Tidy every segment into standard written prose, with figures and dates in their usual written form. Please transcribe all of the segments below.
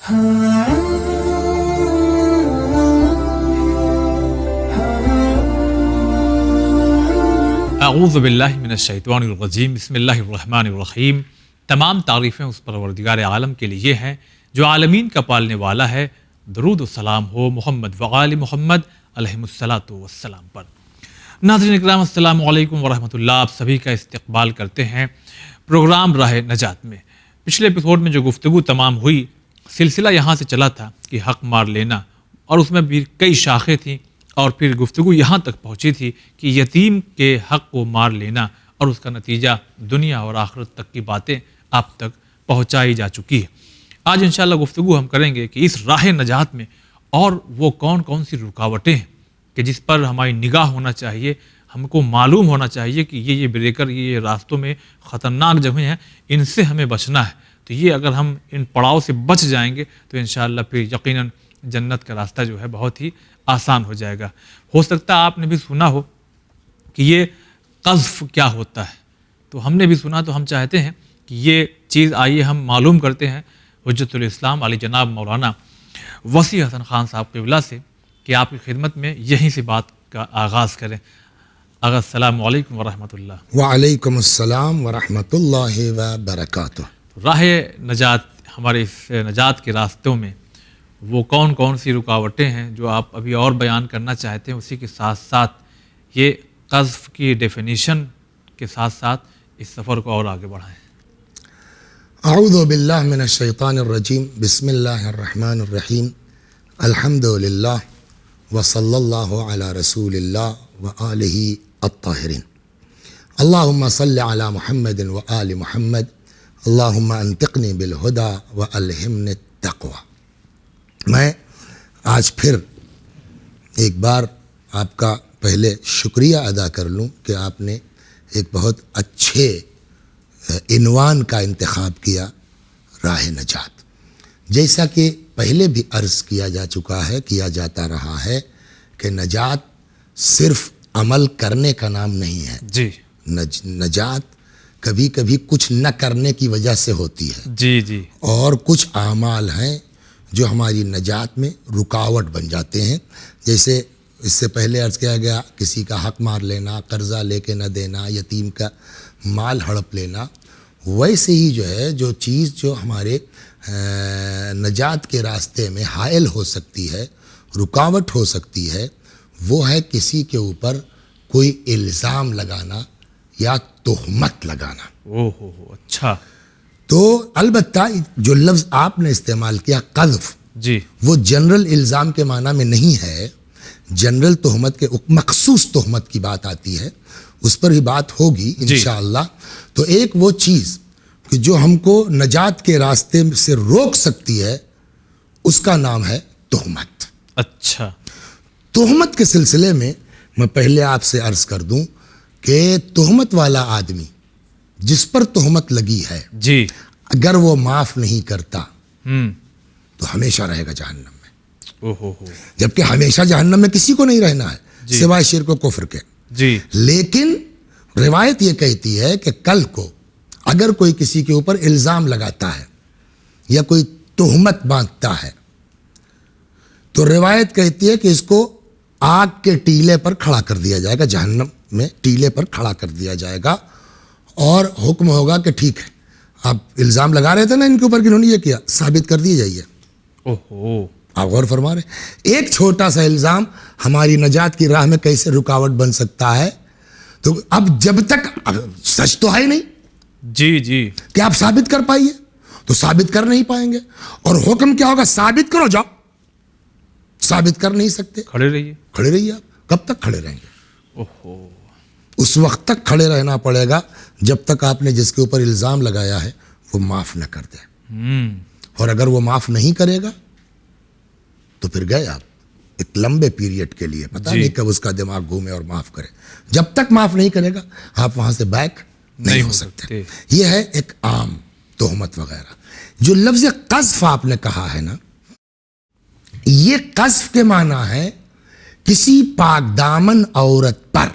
اعوذ باللہ من الشیطان الرجیم، بسم اللہ الرحمن الرحیم۔ تمام تعریفیں اس پروردگار عالم کے لیے ہیں جو عالمین کا پالنے والا ہے۔ درود و سلام ہو محمد وآل محمد علیہ الصلاۃ والسلام پر۔ ناظرین اکرام، السلام علیکم ورحمۃ اللہ۔ آپ سبھی کا استقبال کرتے ہیں پروگرام راہ نجات میں۔ پچھلے ایپیسوڈ میں جو گفتگو تمام ہوئی، سلسلہ یہاں سے چلا تھا کہ حق مار لینا، اور اس میں بھی کئی شاخیں تھیں، اور پھر گفتگو یہاں تک پہنچی تھی کہ یتیم کے حق کو مار لینا اور اس کا نتیجہ دنیا اور آخرت تک کی باتیں آپ تک پہنچائی جا چکی ہے۔ آج انشاءاللہ گفتگو ہم کریں گے کہ اس راہ نجات میں اور وہ کون کون سی رکاوٹیں ہیں کہ جس پر ہماری نگاہ ہونا چاہیے، ہم کو معلوم ہونا چاہیے کہ یہ بریکر، یہ راستوں میں خطرناک جگہیں ہیں، ان سے ہمیں بچنا ہے۔ تو یہ اگر ہم ان پڑاؤ سے بچ جائیں گے تو انشاءاللہ پھر یقیناً جنت کا راستہ جو ہے بہت ہی آسان ہو جائے گا۔ ہو سکتا ہے آپ نے بھی سنا ہو کہ یہ قذف کیا ہوتا ہے، تو ہم نے بھی سنا، تو ہم چاہتے ہیں کہ یہ چیز آئیے ہم معلوم کرتے ہیں حجت الاسلام علی جناب مولانا وسیع حسن خان صاحب قبلہ سے، کہ آپ کی خدمت میں یہیں سے بات کا آغاز کریں۔ اگر السلام علیکم ورحمۃ اللہ۔ وعلیکم السلام ورحمۃ اللہ وبرکاتہ۔ راہ نجات، ہمارے اس نجات کے راستوں میں وہ کون کون سی رکاوٹیں ہیں جو آپ ابھی اور بیان کرنا چاہتے ہیں، اسی کے ساتھ ساتھ یہ قذف کی ڈیفینیشن کے ساتھ ساتھ اس سفر کو اور آگے بڑھائیں۔ اعوذ باللہ من الشیطان الرجیم، بسم اللہ الرحمن الرحیم، الحمد للہ وصلی اللہ علی رسول اللہ وآلہ الطاہرین، اللہم صلی علی محمد وآل محمد، اللہم انطقنی بالہدی والہمنی التقوی۔ میں آج پھر ایک بار آپ کا پہلے شکریہ ادا کر لوں کہ آپ نے ایک بہت اچھے عنوان کا انتخاب کیا، راہ نجات۔ جیسا کہ پہلے بھی عرض کیا جا چکا ہے، کیا جاتا رہا ہے کہ نجات صرف عمل کرنے کا نام نہیں ہے۔ جی، نجات کبھی کبھی کچھ نہ کرنے کی وجہ سے ہوتی ہے۔ جی جی، اور کچھ اعمال ہیں جو ہماری نجات میں رکاوٹ بن جاتے ہیں، جیسے اس سے پہلے عرض کیا گیا کسی کا حق مار لینا، قرضہ لے کے نہ دینا، یتیم کا مال ہڑپ لینا۔ ویسے ہی جو ہے جو چیز جو ہمارے نجات کے راستے میں حائل ہو سکتی ہے، رکاوٹ ہو سکتی ہے، وہ ہے کسی کے اوپر کوئی الزام لگانا یا تہمت لگانا۔ اچھا۔ تو البتہ جو لفظ آپ نے استعمال کیا قذف، جی، وہ جنرل الزام کے معنی میں نہیں ہے۔ جنرل تہمت کے مخصوص تہمت کی بات آتی ہے، اس پر ہی بات ہوگی انشاءاللہ۔ تو ایک وہ چیز کہ جو ہم کو نجات کے راستے سے روک سکتی ہے، اس کا نام ہے تہمت۔ اچھا۔ تہمت کے سلسلے میں میں پہلے آپ سے عرض کر دوں کہ تہمت والا آدمی جس پر تہمت لگی ہے، جی، اگر وہ معاف نہیں کرتا تو ہمیشہ رہے گا جہنم میں۔ جبکہ ہمیشہ جہنم میں کسی کو نہیں رہنا ہے سوائے شرک و کفر کے۔ جی، لیکن روایت یہ کہتی ہے کہ کل کو اگر کوئی کسی کے اوپر الزام لگاتا ہے یا کوئی تہمت باندھتا ہے، تو روایت کہتی ہے کہ اس کو آگ کے ٹیلے پر کھڑا کر دیا جائے گا، جہنم میں ٹیلے پر کھڑا کر دیا جائے گا، اور حکم ہوگا کہ ٹھیک ہے، آپ الزام لگا رہے تھے نا ان کے اوپر کہ انہوں نے یہ کیا، ثابت کر دیے جائیے۔ آپ غور فرما رہے ہیں، ایک چھوٹا سا الزام ہماری نجات کی راہ میں کیسے رکاوٹ بن سکتا ہے۔ تو اب جب تک سچ تو ہے نہیں، جی جی، کہ آپ ثابت کر پائیے، تو ثابت کر نہیں پائیں گے، اور حکم کیا ہوگا، ثابت کرو، جاؤ۔ ثابت کر نہیں سکتے، کھڑے رہیے۔ کھڑے رہیے۔ آپ کب تک کھڑے رہیں گے؟ اس وقت تک کھڑے رہنا پڑے گا جب تک آپ نے جس کے اوپر الزام لگایا ہے وہ معاف نہ کر دے۔ اور اگر وہ معاف نہیں کرے گا تو پھر گئے آپ ایک لمبے پیریڈ کے لیے، پتہ نہیں کب اس کا دماغ گھومے اور معاف کرے۔ جب تک معاف نہیں کرے گا آپ وہاں سے بیک نہیں ہو سکتے۔ یہ ہے ایک عام تہمت وغیرہ۔ جو لفظ قذف آپ نے کہا ہے نا، یہ قذف کے معنی ہے کسی پاک دامن عورت پر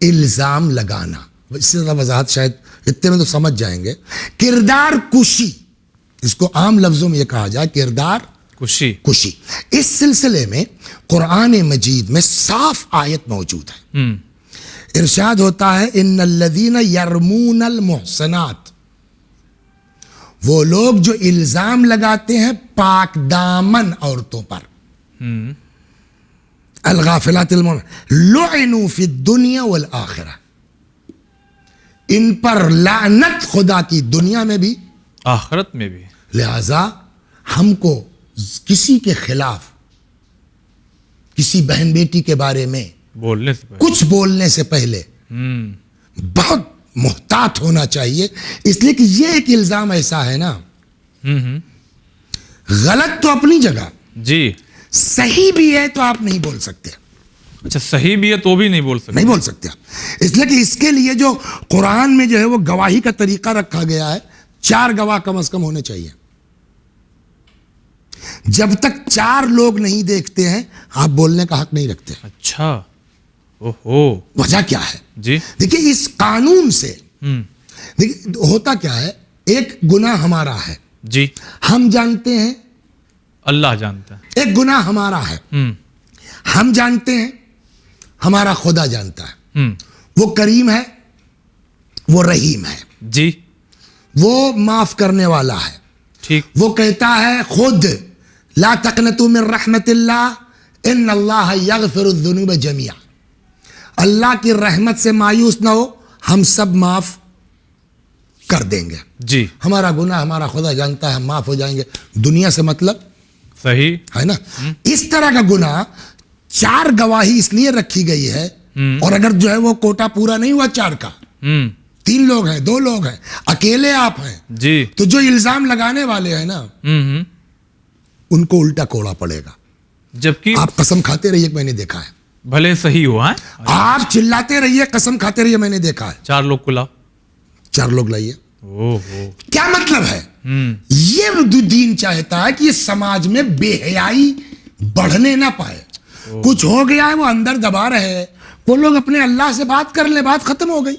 الزام لگانا۔ اس سے زیادہ وضاحت شاید اتنے میں تو سمجھ جائیں گے. کردار کشی، اس کو عام لفظوں میں یہ کہا جائے کردار کشی. اس سلسلے میں قرآن مجید میں صاف آیت موجود ہے. ارشاد ہوتا ہے ان الذین یرمون المحصنات، وہ لوگ جو الزام لگاتے ہیں پاک دامن عورتوں پر، الغافلات لعنوا فی الدنیا والآخرہ، ان پر لعنت خدا کی دنیا میں بھی آخرت میں بھی. لہذا ہم کو کسی کے خلاف، کسی بہن بیٹی کے بارے میں کچھ بولنے سے پہلے بہت محتاط ہونا چاہیے. اس لیے کہ یہ ایک الزام ایسا ہے نا، غلط تو اپنی جگہ جی، صحیح بھی ہے تو آپ نہیں بول سکتے. اچھا صحیح بھی ہے تو بھی نہیں بول سکتے. اس لیے کہ اس کے لیے جو قرآن میں جو ہے وہ گواہی کا طریقہ رکھا گیا ہے، 4 گواہ کم از کم ہونے چاہیے. جب تک 4 لوگ نہیں دیکھتے ہیں آپ بولنے کا حق نہیں رکھتے. اچھا، اوہو، وجہ کیا ہے؟ جی دیکھیے اس قانون سے ہوتا کیا ہے، ایک گناہ ہمارا ہے جی، ہم جانتے ہیں، اللہ جانتا ہے. ایک گناہ ہمارا ہے ہم جانتے ہیں، ہمارا خدا جانتا ہے. وہ کریم ہے، وہ رحیم ہے جی، وہ معاف کرنے والا ہے. ٹھیک. وہ کہتا ہے خود لا تقنطوا من رحمت اللہ ان اللہ یغفر الذنوب جميعا، اللہ کی رحمت سے مایوس نہ ہو، ہم سب معاف کر دیں گے. جی، ہمارا گناہ ہمارا خدا جانتا ہے، ہم معاف ہو جائیں گے. دنیا سے مطلب صحیح ہے نا. اس طرح کا گناہ 4 گواہی اس لیے رکھی گئی ہے، اور اگر جو ہے وہ کوٹا پورا نہیں ہوا 4 کا، 3 لوگ ہیں، 2 لوگ ہیں، اکیلے آپ ہیں جی، تو جو الزام لگانے والے ہیں نا ان کو الٹا کوڑا پڑے گا. جبکہ آپ قسم کھاتے رہیے کہ میں نے دیکھا ہے، بھلے صحیح ہوا ہے. آپ چلاتے رہیے قسم کھاتے رہیے میں نے دیکھا ہے. 4 لوگ کو لاؤ. 4 لوگ لائیے. اوہو، کیا مطلب ہے؟ یہ دین چاہتا ہے کہ یہ سماج میں بے حیائی بڑھنے نہ پائے. کچھ ہو گیا ہے وہ اندر دبا رہے ہیں، وہ لوگ اپنے اللہ سے بات کر لیں، بات ختم ہو گئی.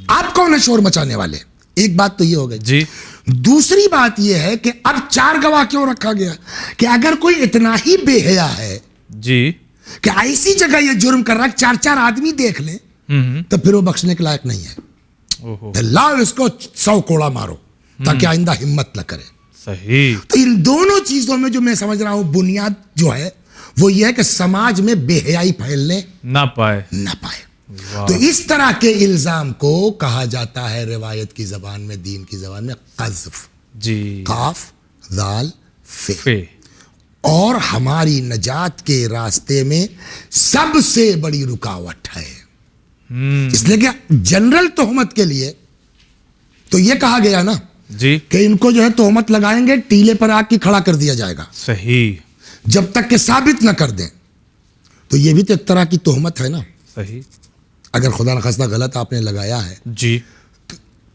آپ کون ہے شور مچانے والے؟ ایک بات تو یہ ہو گئی. جی، دوسری بات یہ ہے کہ اب 4 گواہ کیوں رکھا گیا کہ اگر کوئی اتنا ہی بے حیا ہے جی، کہ ایسی جگہ یہ جرم کر رہا ہے 4 آدمی دیکھ لیں تو پھر وہ بخشنے کے لائق نہیں ہے. اللہ اس کو 100 کوڑا مارو تاکہ آئندہ ہمت نہ کرے. صحیح. تو ان دونوں چیزوں میں جو میں سمجھ رہا ہوں بنیاد جو ہے وہ یہ ہے کہ سماج میں بے حیائی پھیلنے نہ پائے. تو اس طرح کے الزام کو کہا جاتا ہے روایت کی زبان میں، دین کی زبان میں قذف. جی، قاف ذال فے. اور ہماری نجات کے راستے میں سب سے بڑی رکاوٹ ہے. اس لیے کہ جنرل تہمت کے لیے تو یہ کہا گیا نا جی کہ ان کو جو ہے تہمت لگائیں گے، ٹیلے پر آگ کی کھڑا کر دیا جائے گا. صحیح. جب تک کہ ثابت نہ کر دیں. تو یہ بھی تو ایک طرح کی تہمت ہے نا. صحیح. اگر خدا نخواستہ غلط آپ نے لگایا ہے جی،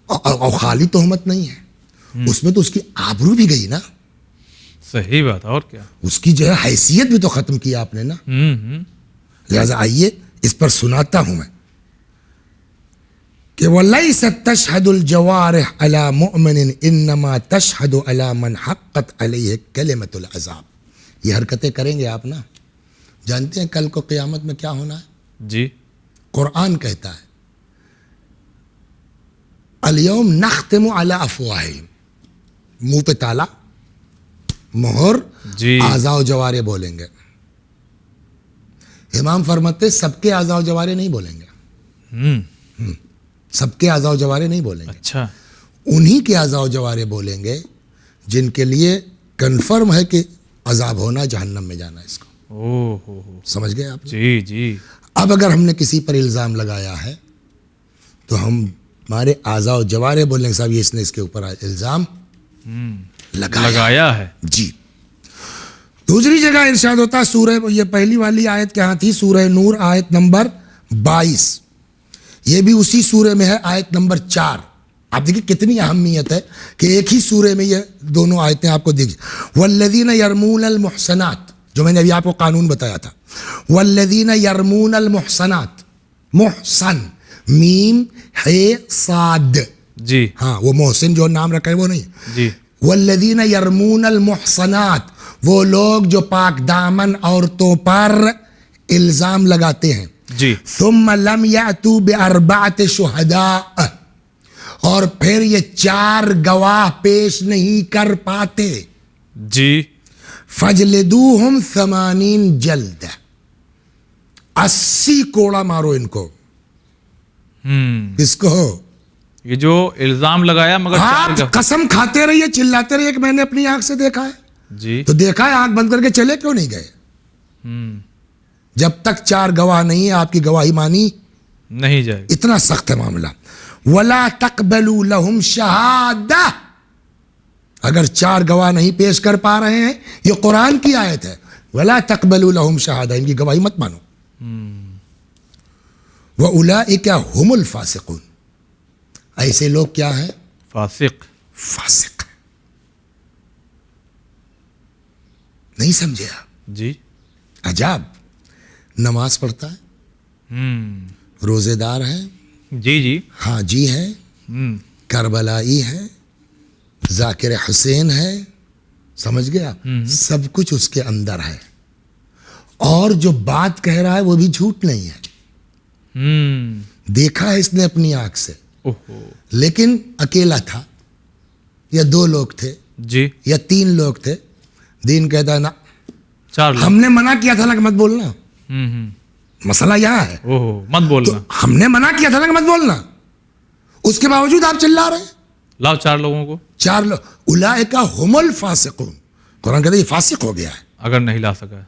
اور خالی تہمت نہیں ہے، اس میں تو اس کی آبرو بھی گئی نا. صحیح بات. اور کیا، اس کی جو ہے حیثیت بھی تو ختم کیا آپ نے نا. لہذا آئیے اس پر سناتا ہوں میں کہ وَلَيْسَتْ تَشْهَدُ الْجَوَارِحُ عَلَى مُؤْمِنٍ إِنَّمَا تَشْهَدُ عَلَى مَنْ حَقَّتْ عَلَيْهِ كَلِمَةُ الْعَذَابِ. یہ حرکتیں کریں گے آپ نا. جانتے ہیں کل کو قیامت میں کیا ہونا ہے؟ جی، قرآن کہتا ہے اليوم نختم على افواہہم، منہ پہ تالا، مہر، جی، اعضاء و جوارے بولیں گے. امام فرماتے سب کے اعضاء و جوارے نہیں بولیں گے. سب کے اعضاء و جوارے نہیں بولیں گے. اچھا. انہی کے اعضاء و جوارے بولیں گے جن کے لیے کنفرم ہے کہ عذاب ہونا، جہنم میں جانا. اس کو سمجھ گئے آپ؟ جی جی. اب اگر ہم نے کسی پر الزام لگایا ہے تو ہمارے اعضاء و جوارے بولنے کے صاحب اس نے اس کے اوپر الزام لگایا ہے. جی. دوسری جگہ ارشاد ہوتا ہے سورہ، یہ پہلی والی آیت کہاں تھی؟ سورہ نور آیت نمبر 22. یہ بھی اسی سورے میں ہے، آیت نمبر 4. آپ دیکھیں کتنی اہمیت ہے کہ ایک ہی سورے میں یہ دونوں آیتیں آپ کو دیکھیں. والذین یرمون المحصنات، جو میں نے ابھی آپ کو قانون بتایا تھا. والذین یرمون المحصنات، محسن میم ہے صاد. جی ہاں وہ محسن جو نام رکھا ہے وہ نہیں. جی والذین یرمون المحصنات وہ لوگ جو پاک دامن عورتوں پر الزام لگاتے ہیں. جی ثم لم یأتوا باربعۃ شہداء اور پھر یہ 4 گواہ پیش نہیں کر پاتے. جی فجلدوہم 80 جلد 80 کوڑا مارو ان کو. کس کو؟ یہ جو الزام لگایا مگر آپ قسم کھاتے رہیے چلاتے رہیے کہ میں نے اپنی آنکھ سے دیکھا ہے. جی تو دیکھا ہے آنکھ بند کر کے چلے کیوں نہیں گئے؟ جب تک 4 گواہ نہیں ہے آپ کی گواہی مانی نہیں جائے. اتنا سخت ہے معاملہ. ولا تقبلوا لهم شہادہ اگر 4 گواہ نہیں پیش کر پا رہے ہیں یہ قرآن کی آیت ہے. ولا تقبلوا لهم شہادہ ان کی گواہی مت مانو. واولئک هم الفاسقون ایسے لوگ کیا ہیں؟ فاسق. فاسق. نہیں سمجھے آپ؟ جی عجاب. نماز پڑھتا ہے روزے دار ہے جی جی حاجی ہے کربلائی ہے ذاکر حسین ہے. سمجھ گیا؟ سب کچھ اس کے اندر ہے اور جو بات کہہ رہا ہے وہ بھی جھوٹ نہیں ہے. دیکھا ہے اس نے اپنی آنکھ سے لیکن اکیلا تھا یا 2 لوگ تھے جی یا 3 لوگ تھے. دین کہتا ہے نا 4 لوگ. ہم نے منع کیا تھا نا کہ مت بولنا. مسئلہ یہاں ہے مت بولنا. ہم نے منع کیا تھا نا کہ مت بولنا اس کے باوجود آپ چلا رہے ہیں. لاؤ 4 لوگوں کو. 4 لوگ اولئک هم الفاسقون. قرآن کہتا ہے یہ فاسق ہو گیا ہے. اگر نہیں لا سکا.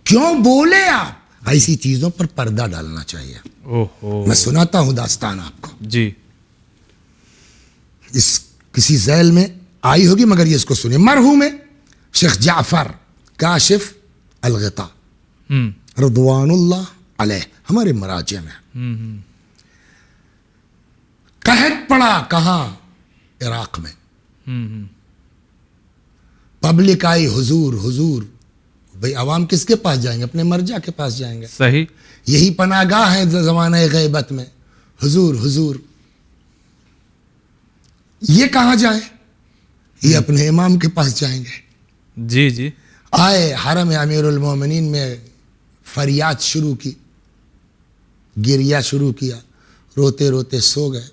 کیوں بولے آپ؟ ایسی چیزوں پر پردہ ڈالنا چاہیے. میں سناتا ہوں داستان آپ کو. جی اس کسی ذیل میں آئی ہوگی مگر یہ اس کو سنیے. مرحوم شیخ جعفر کاشف الغطاء رضوان اللہ علیہ ہمارے مراجع میں قحط پڑا. کہاں؟ عراق میں. پبلک آئی حضور حضور. بھئی عوام کس کے پاس جائیں گے؟ اپنے مرجع کے پاس جائیں گے. صحیح. یہی پناہ گاہ ہے زمانہ غیبت میں. حضور حضور. یہ کہاں جائیں؟ یہ اپنے امام کے پاس جائیں گے. جی جی آئے حرم امیر المومنین میں فریاد شروع کی گریہ شروع کیا. روتے روتے سو گئے.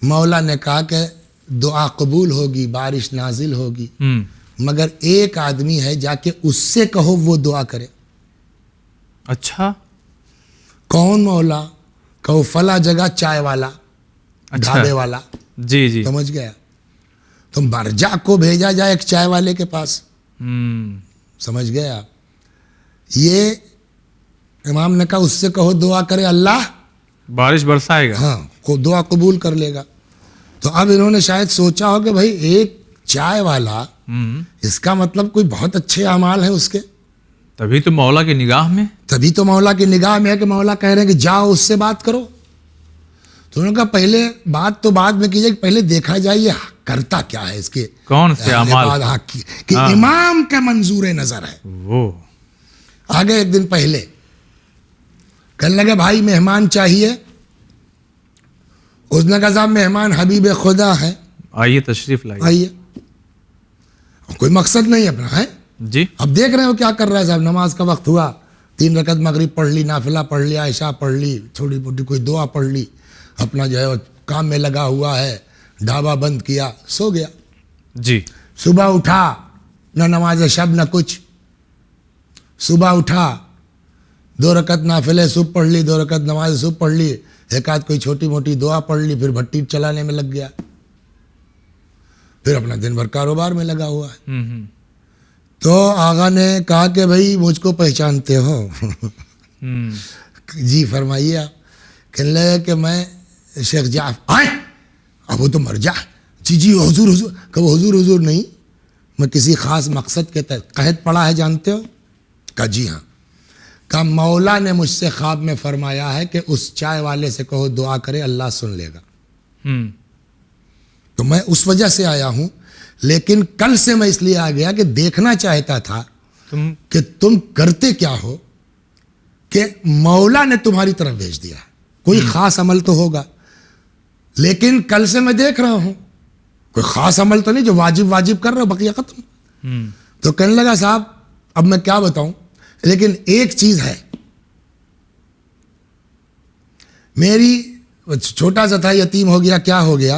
مولا نے کہا کہ دعا قبول ہوگی بارش نازل ہوگی مگر ایک آدمی ہے جا کے اس سے کہو وہ دعا کرے. اچھا کون؟ مولا. کہو فلاں جگہ چائے والا ڈھابے والا. جی جی سمجھ گیا؟ تو مرجع کو بھیجا جائے ایک چائے والے کے پاس. سمجھ گیا؟ یہ امام نے کہا اس سے کہو دعا کرے اللہ بارش برسائے گا. ہاں دعا قبول کر لے گا. تو اب انہوں نے شاید سوچا ہو کہ بھائی ایک چائے والا اس کا مطلب کوئی بہت اچھے اعمال ہیں اس کے. تبھی تو مولا کی نگاہ میں. تبھی تو مولا کی نگاہ میں ہے کہ مولا کہہ رہے ہیں کہ جاؤ اس سے بات کرو. تو انہوں نے کہا پہلے بات تو بعد میں کیجیے پہلے دیکھا جائے یہ کرتا کیا ہے اس کے کون سے اعمال کہ امام کا منظور نظر ہے. وہ آگے ایک دن پہلے کہنے لگے بھائی مہمان چاہیے. اس نے کہا صاحب مہمان حبیب خدا ہے آئیے تشریف لائیے. آئیے. کوئی مقصد نہیں اپنا ہے. جی اب دیکھ رہے ہو کیا کر رہا ہے صاحب. نماز کا وقت ہوا 3 رکعت مغرب پڑھ لی نافلہ پڑھ لیا عشاء پڑھ لی تھوڑی موٹی کوئی دعا پڑھ لی اپنا جو ہے کام میں لگا ہوا ہے. ڈھابا بند کیا سو گیا. جی صبح اٹھا نہ نماز شب نہ کچھ. صبح اٹھا 2 رکعت نافلے صبح پڑھ لی 2 رکعت نماز صبح پڑھ لی ایک آدھ کوئی چھوٹی موٹی دعا پڑھ لی پھر بھٹی چلانے میں لگ گیا. پھر اپنا دن بھر کاروبار میں لگا ہوا ہے. تو آغا نے کہا کہ بھائی مجھ کو پہچانتے ہو؟ جی فرمائیے آپ. کہنے لگا کہ میں شیخ جعفر. آئے اب وہ تو مرجع. جی جی حضور حضور. کہ وہ حضور حضور نہیں میں کسی خاص مقصد کے تحت قحط پڑا ہے جانتے ہو؟ کہا جی ہاں. کہا مولا نے مجھ سے خواب میں فرمایا ہے کہ اس چائے والے سے کہو دعا کرے اللہ سن لے گا. تو میں اس وجہ سے آیا ہوں لیکن کل سے میں اس لیے آ گیا کہ دیکھنا چاہتا تھا کہ تم کرتے کیا ہو کہ مولا نے تمہاری طرف بھیج دیا. کوئی خاص عمل تو ہوگا, لیکن کل سے میں دیکھ رہا ہوں کوئی خاص عمل تو نہیں جو واجب کر رہا ہوں, بقیہ ختم. تو کہنے لگا صاحب اب میں کیا بتاؤں, لیکن ایک چیز ہے, میری چھوٹا سا تھا, یتیم ہو گیا, کیا ہو گیا,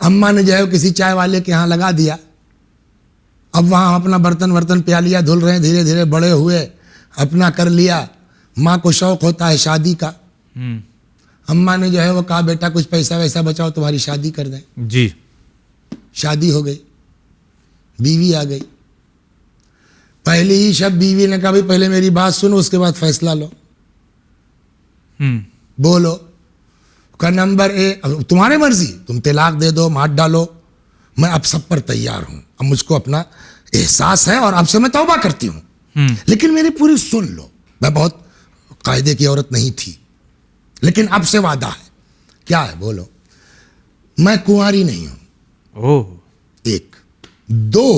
اماں نے جو ہے کسی چائے والے کے ہاں لگا دیا. اب وہاں اپنا برتن پیالیا دھل رہے ہیں, دھیرے دھیرے بڑے ہوئے, اپنا کر لیا. ماں کو شوق ہوتا ہے شادی کا, اماں نے جو ہے وہ کہا بیٹا کچھ پیسہ ویسا بچاؤ تمہاری شادی کر دیں. جی. شادی ہو گئی, بیوی آ گئی. پہلی ہی شب بیوی نے کہا بھائی پہلے میری بات سنو, اس کے بعد فیصلہ لو. بولو. کا نمبر تمہارے مرضی, تم طلاق دے دو, مار ڈالو, میں اب سب پر تیار ہوں. اب مجھ کو اپنا احساس ہے اور اب سے میں توبہ کرتی ہوں, لیکن میری پوری سن لو. میں بہت قاعدے کی عورت نہیں تھی, لیکن اب سے وعدہ ہے. کیا ہے بولو. میں کنواری نہیں ہوں. ایک. دو,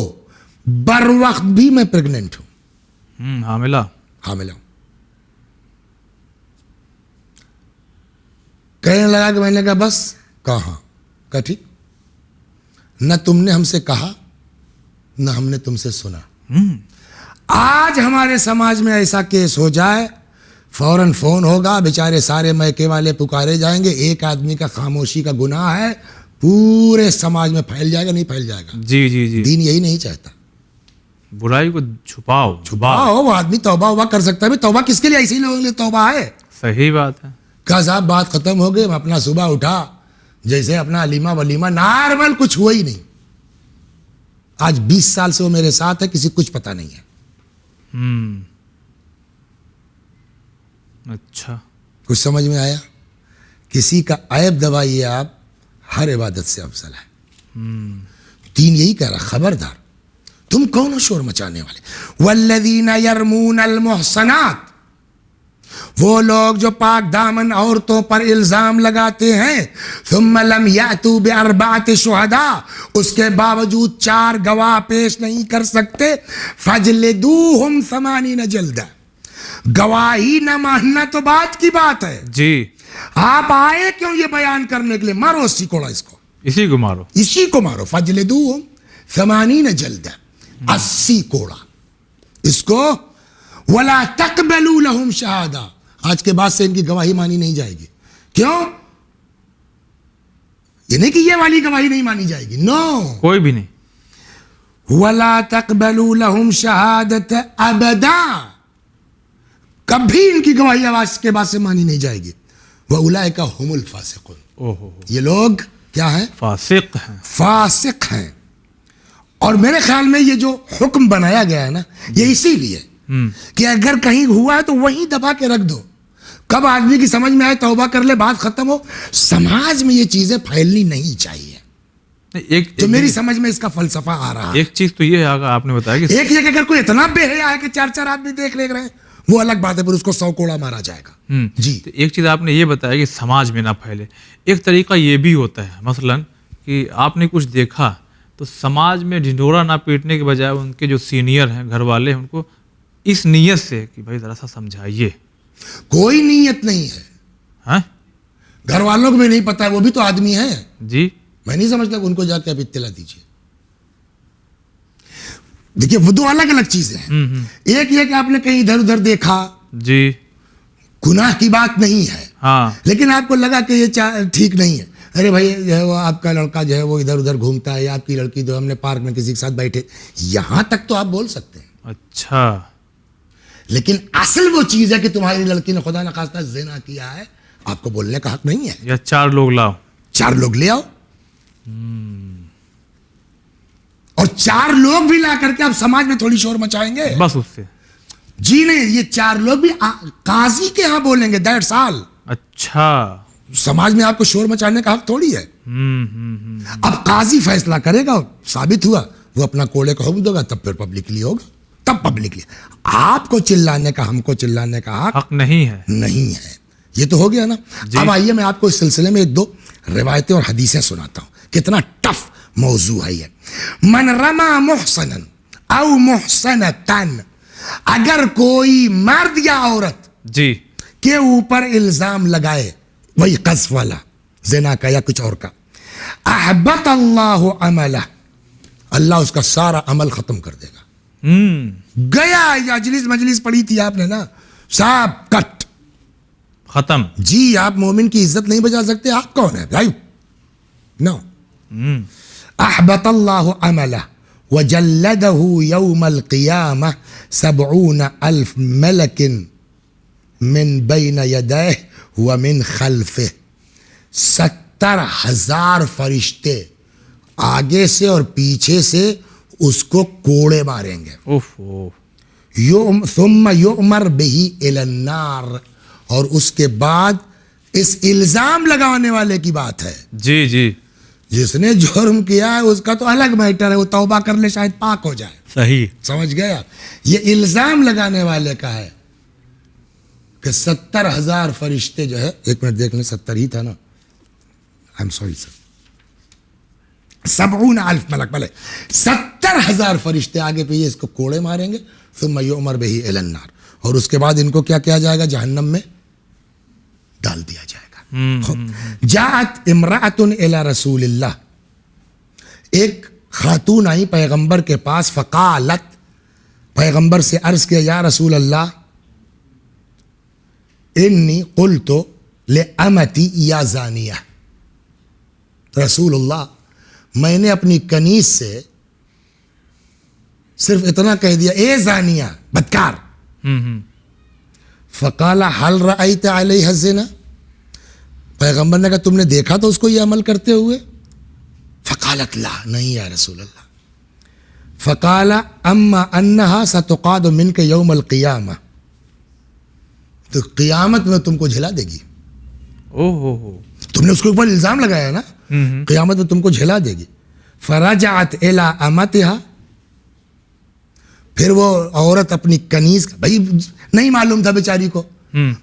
بر وقت بھی میں پریگننٹ ہوں. حاملہ ہوں. کہنے لگا کہ میں نے کہا بس کہاں, کہا ٹھیک, نہ تم نے ہم سے کہا نہ ہم نے تم سے سنا. آج ہمارے سماج میں ایسا کیس ہو جائے فوراً فون ہوگا, بیچارے سارے میکے والے پکارے جائیں گے. ایک آدمی کا خاموشی کا گناہ ہے, پورے سماج میں پھیل جائے گا. نہیں پھیل جائے گا. جی جی جی. دین یہی نہیں چاہتا. برائی کو چھپاؤ. وہ آدمی توبہ کر سکتا ہے. توبہ کس کے لیے؟ اسی لوگوں کے لیے توبہ ہے. صحیح بات ہے. کہا صاحب بات ختم ہو گئی. میں اپنا صبح اٹھا جیسے اپنا علیمہ ولیمہ نارمل, کچھ ہوا ہی نہیں. آج 20 سال سے وہ میرے ساتھ ہے, کسی کچھ پتہ نہیں ہے. اچھا, کچھ سمجھ میں آیا؟ کسی کا عیب دبائیے آپ, ہر عبادت سے افضل ہے. دین یہی کہہ رہا, خبردار تم کون ہو شور مچانے والے. والذین یرمون المحصنات, وہ لوگ جو پاک دامن عورتوں پر الزام لگاتے ہیں, ثم لم یأتوا باربعۃ شہداء, اس کے باوجود 4 گواہ پیش نہیں کر سکتے, فجلدوہم 80 جلدہ. گواہی نہ ماننا تو بات کی بات ہے. جی. آپ آئے کیوں یہ بیان کرنے کے لیے؟ مارو اسی کوڑا, اس کو اسی کو مارو. فجلدوہم 80 جلدہ, 80 کوڑا اس کو. ولا تقبلوا لهم شہادہ, آج کے بعد سے ان کی گواہی مانی نہیں جائے گی. کیوں؟ یہ نہیں کہ یہ والی گواہی نہیں مانی جائے گی, نو, کوئی بھی نہیں. ولا تقبلوا لهم شہادت ابدا, کبھی ان کی گواہی آواز کے بعد سے مانی نہیں جائے گی. وَأُولَئِكَ هُمُ الْفَاسِقُونَ, یہ لوگ کیا ہیں؟ فاسق ہیں. اور میرے خیال میں یہ جو حکم بنایا گیا ہے نا, یہ اسی لیے کہ اگر کہیں ہوا ہے تو وہیں دبا کے رکھ دو. کب آدمی کی سمجھ میں آئے توبہ کر لے, بات ختم ہو. سماج میں یہ چیزیں پھیلنی نہیں چاہیے. جو میری سمجھ میں اس کا فلسفہ آ رہا ہے. ایک چیز تو یہ ہے, آپ نے بتایا کہ ایک یہ کہ اگر کوئی اتنا بے حیا ہے کہ 4 آدمی دیکھ رہے ہیں, وہ الگ بات ہے, پھر اس کو 100 کوڑا مارا جائے گا. جی. ایک چیز آپ نے یہ بتایا کہ سماج میں نہ پھیلے. ایک طریقہ یہ بھی ہوتا ہے, مثلا کہ آپ نے کچھ دیکھا تو سماج میں ڈھنڈورا نہ پیٹنے کے بجائے ان کے جو سینئر ہیں, گھر والے ہیں, ان کو اس نیت سے کہ بھائی ذرا سا سمجھائیے. کوئی نیت نہیں ہے. گھر والوں کو بھی نہیں پتا ہے, وہ بھی تو آدمی ہیں. جی. میں نہیں سمجھتا کہ ان کو جا کے اب اطلاع دیجیے. دیکھیے وہ دو الگ الگ چیزیں ہیں. ایک یہ کہ آپ نے کہیں ادھر ادھر دیکھا, جی, گناہ کی بات نہیں ہے, لیکن آپ کو لگا کہ یہ ٹھیک نہیں ہے. ارے بھائی جو ہے وہ آپ کا لڑکا جو ہے وہ ادھر ادھر گھومتا ہے, یا آپ کی لڑکی جو ہم نے پارک میں کسی کے ساتھ بیٹھے, یہاں تک تو آپ بول سکتے ہیں. اچھا. لیکن اصل وہ چیز ہے کہ تمہاری لڑکی نے خدا نخواستہ زنا کیا ہے, آپ کو بولنے کا حق نہیں ہے. یا 4 لوگ لاؤ, 4 لوگ لے آؤ, اور 4 لوگ بھی لا کر کے آپ سماج میں تھوڑی شور مچائیں گے بس اس سے. جی نہیں, یہ 4 لوگ بھی قاضی کے ہاں بولیں گے, دیٹس آل. اچھا. سماج میں آپ کو شور مچانے کا حق تھوڑی ہے. اب قاضی فیصلہ کرے گا, ثابت ہوا, وہ اپنا کوڑے کا حکم دے گا, تب پھر پبلکلی ہوگا, تب پبلکلی. آپ کو چلانے کا, ہم کو چلانے کا حق نہیں ہے. نہیں ہے. یہ تو ہو گیا نا. اب آئیے میں آپ کو اس سلسلے میں 1-2 روایتیں اور حدیثیں سناتا ہوں. کتنا ٹف موضوع ہے یہ. من رما محسنا او محسنتن اگر کوئی مرد یا عورت جی کے اوپر الزام لگائے وہی قذف والا زنا کا یا کچھ اور کا احبط اللہ عملہ اللہ اس کا سارا عمل ختم کر دے گا گیا یا مجلس پڑھی تھی آپ نے نا صاحب کٹ ختم جی آپ مومن کی عزت نہیں بچا سکتے آپ کون ہے بھائی نو احبط اللہ عملہ وجلدہ یوم القیامہ 70,000 ملک من بین یدیہ ومن خلفہ 70,000 فرشتے آگے سے اور پیچھے سے اس کو کوڑے ماریں گے ثم یؤمر بہ الی النار اور اس کے بعد اس الزام لگانے والے کی بات ہے جی جی جس نے جرم کیا ہے اس کا تو الگ میٹر ہے وہ توبہ کر لے شاید پاک ہو جائے صحیح سمجھ گیا یہ الزام لگانے والے کا ہے کہ 70,000 فرشتے جو ہے ایک منٹ دیکھ لیں 70 ہی تھا نا I'm sorry sir 70,000 ملک بھلے 70,000 فرشتے آگے پہ اس کو کوڑے ماریں گے ثم یؤمر بہ الی النار اور اس کے بعد ان کو کیا کیا جائے گا جہنم میں ڈال دیا جائے گا جاءت امرأۃ الی رسول اللہ ایک خاتون آئی پیغمبر کے پاس فقالت پیغمبر سے عرض کیا یا رسول اللہ انی قلت لامتی یا زانیہ رسول اللہ میں نے اپنی کنیز سے صرف اتنا کہہ دیا اے زانیہ بدکار فقال هل رأيت عليها الزنا پیغمبر نے کہا تم نے دیکھا تو اس کو یہ عمل کرتے ہوئے فقالت لا نہیں یا رسول اللہ فقال اما انها ستقاد منك يوم القیامہ تو قیامت میں تم کو جھلا دے گی تم نے اس کے اوپر الزام لگایا نا قیامت میں تم کو جھلا دے گی فرجعت الى امتها پھر وہ عورت اپنی کنیز کا بھائی نہیں معلوم تھا بیچاری کو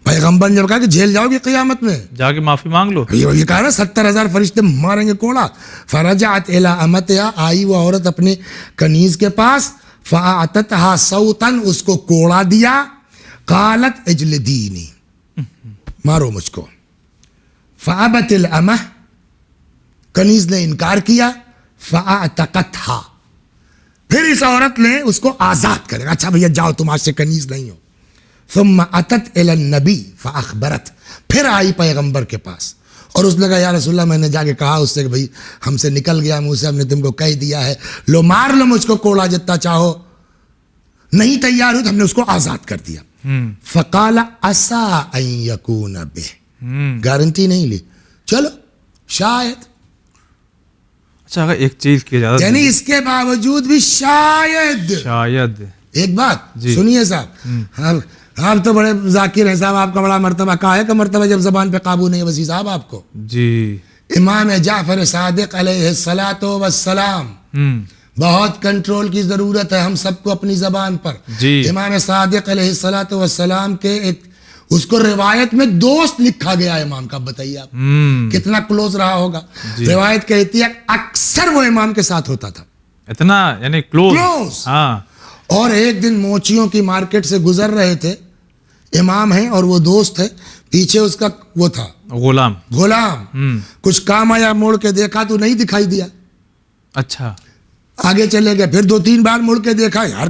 پیغمبر نے جب کہا کہ جھیل جاؤ گی قیامت میں جا کے معافی مانگ لو یہ کہا نا 70,000 فرشتے ماریں گے کوڑا فرجعت الى امتها آئی وہ عورت اپنے کنیز کے پاس فاعتتها صوتا اس کو کوڑا دیا قالت اجلدینی مارو مجھ کو فابت الامہ کنیز نے انکار کیا فاعتقتها پھر اس عورت نے اس کو آزاد کرے گا اچھا بھیا جاؤ تم آج سے کنیز نہیں ہو ثم اتت الى النبی فاخبرت پھر آئی پیغمبر کے پاس اور اس نے کہا یا رسول اللہ میں نے جا کے کہا اس سے کہ بھئی ہم سے نکل گیا منہ سے ہم نے تم کو کہہ دیا ہے لو مار لو مجھ کو کوڑا جتنا چاہو نہیں تیار ہوئی تو ہم نے اس کو آزاد کر دیا فقال عسى ان يكون به گارنٹی نہیں لی چلو شاید اچھا اگر ایک چیز کی اجازت یعنی اس کے باوجود بھی شاید ایک بات سنیے صاحب آپ تو بڑے ذاکر ہیں صاحب آپ کا بڑا مرتبہ کہا ہے کہ مرتبہ جب زبان پہ قابو نہیں ہے وسیع صاحب آپ کو جی امام جعفر صادق علیہ الصلاۃ والسلام بہت کنٹرول کی ضرورت ہے ہم سب کو اپنی زبان پر امام صادق علیہ الصلاۃ والسلام کے ایک اس کو روایت میں دوست لکھا گیا ہے امام کا بتائیے آپ کتنا کلوز رہا ہوگا روایت کہتی ہے اکثر وہ امام کے ساتھ ہوتا تھا اتنا یعنی کلوز ہاں اور ایک دن موچیوں کی مارکیٹ سے گزر رہے تھے امام ہیں اور وہ دوست ہے پیچھے اس کا وہ تھا غلام کچھ کام آیا موڑ کے دیکھا تو نہیں دکھائی دیا اچھا آگے چلے گئے پھر 2-3 بار مڑ کے دیکھا یار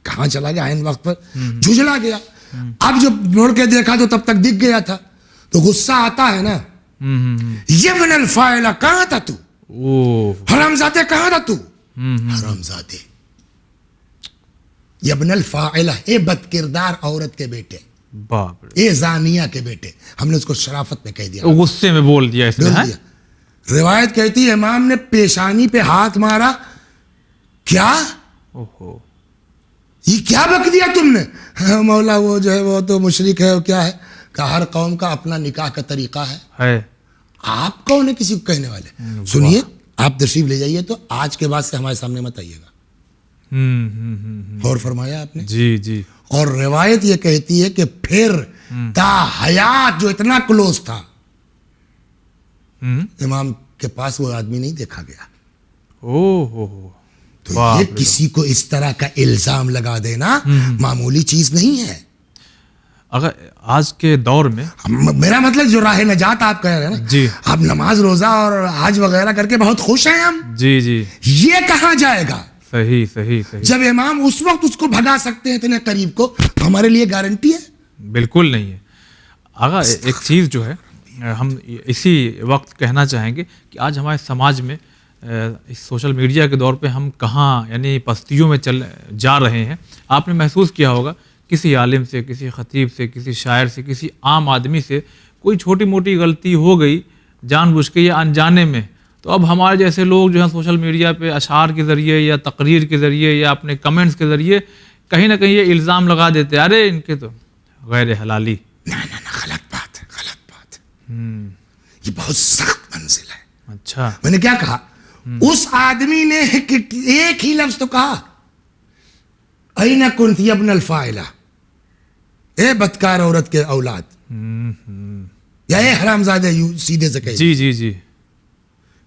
کہاں چلا گیا عین وقت پر جھجلا گیا اب جب مڑ کے دیکھا تو تب تک دکھ گیا تھا تو غصہ آتا ہے نا یبن الفاعل کہاں تھا تو حرامزادے کہاں تھا تو حرامزادے یبن الفاعل اے بد کردار عورت کے بیٹے اے زانیہ کے بیٹے ہم نے اس کو شرافت میں کہہ دیا غصے میں بول دیا اس نے روایت کہتی ہے امام نے پیشانی پہ ہاتھ مارا کیا یہ کیا بک دیا تم نے مولا وہ جو ہے وہ تو مشرک ہے وہ کیا ہے کہ ہر قوم کا اپنا نکاح کا طریقہ ہے آپ کون ہے کسی کو کہنے والے سنیے آپ تشریف لے جائیے تو آج کے بعد سے ہمارے سامنے مت آئیے گا غور فرمایا آپ نے جی جی اور روایت یہ کہتی ہے کہ پھر تا حیات جو اتنا کلوز تھا امام کے پاس وہ آدمی نہیں دیکھا گیا تو یہ کسی کو اس طرح کا الزام لگا دینا معمولی چیز نہیں ہے. اگر آج کے دور میں میرا مطلب جو راہ نجات آپ کہہ رہے ہیں نا, جی آپ نماز روزہ اور حج وغیرہ کر کے بہت خوش ہیں ہم, جی جی یہ کہاں جائے گا؟ صحیح صحیح صحیح. جب امام اس وقت اس کو بھگا سکتے ہیں اتنے قریب کو, تو ہمارے لیے گارنٹی ہے؟ بالکل نہیں ہے. آگا ایک چیز جو ہے ہم اسی وقت کہنا چاہیں گے کہ آج ہمارے سماج میں اس سوشل میڈیا کے دور پہ ہم کہاں یعنی پستیوں میں جا رہے ہیں. آپ نے محسوس کیا ہوگا کسی عالم سے, کسی خطیب سے, کسی شاعر سے, کسی عام آدمی سے کوئی چھوٹی موٹی غلطی ہو گئی جان بوجھ کے یا انجانے میں, تو اب ہمارے جیسے لوگ جو ہیں سوشل میڈیا پہ اشعار کے ذریعے یا تقریر کے ذریعے یا اپنے کمنٹس کے ذریعے کہیں نہ کہیں یہ الزام لگا دیتے ہیں, ارے ان کے تو غیر حلالی. نہ غلط بات ہے, غلط بات ہے. یہ بہت سخت منزل ہے. اچھا, میں نے کیا کہا؟ اس آدمی نے ایک ہی لفظ تو کہا, این کنت یا ابن الفاعلہ, اے بدکار عورت کے اولاد, یا اے حرامزادے, سیدھے سے کہے. جی جی جی.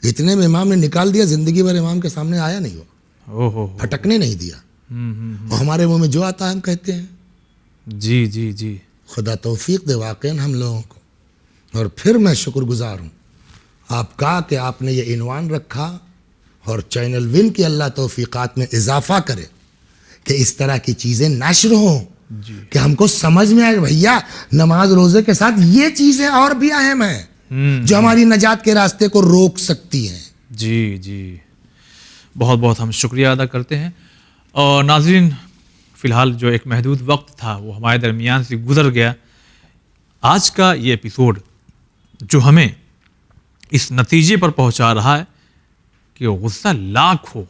اتنے میں امام نے نکال دیا, زندگی بھر امام کے سامنے آیا نہیں, اوہ پھٹکنے نہیں دیا. اور ہمارے منہ میں جو آتا ہے ہم کہتے ہیں. جی جی جی. خدا توفیق دے واقعاً ہم لوگوں کو. اور پھر میں شکر گزار ہوں آپ کا کہ آپ نے یہ عنوان رکھا, اور چینل ون کی اللہ توفیقات میں اضافہ کرے کہ اس طرح کی چیزیں نشر ہوں, کہ ہم کو سمجھ میں آئے کہ بھیا نماز روزے کے ساتھ یہ چیزیں اور بھی اہم ہیں جو ہماری نجات کے راستے کو روک سکتی ہیں. جی جی, بہت بہت ہم شکریہ ادا کرتے ہیں. اور ناظرین, فی الحال جو ایک محدود وقت تھا وہ ہمارے درمیان سے گزر گیا. آج کا یہ ایپیسوڈ جو ہمیں اس نتیجے پر پہنچا رہا ہے کہ غصہ لاکھ ہو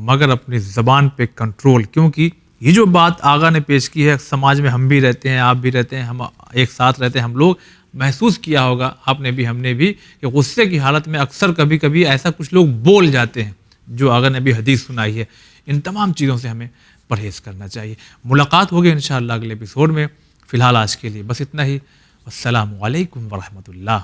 مگر اپنی زبان پہ کنٹرول, کیونکہ یہ جو بات آغا نے پیش کی ہے, سماج میں ہم بھی رہتے ہیں, آپ بھی رہتے ہیں, ہم ایک ساتھ رہتے ہیں, ہم لوگ محسوس کیا ہوگا, آپ نے بھی, ہم نے بھی, کہ غصے کی حالت میں اکثر کبھی کبھی ایسا کچھ لوگ بول جاتے ہیں جو آغا نے بھی حدیث سنائی ہے. ان تمام چیزوں سے ہمیں پرہیز کرنا چاہیے. ملاقات ہوگی انشاءاللہ اگلے ایپیسوڈ میں. فی الحال آج کے لیے بس اتنا ہی. السلام علیکم ورحمۃ اللہ.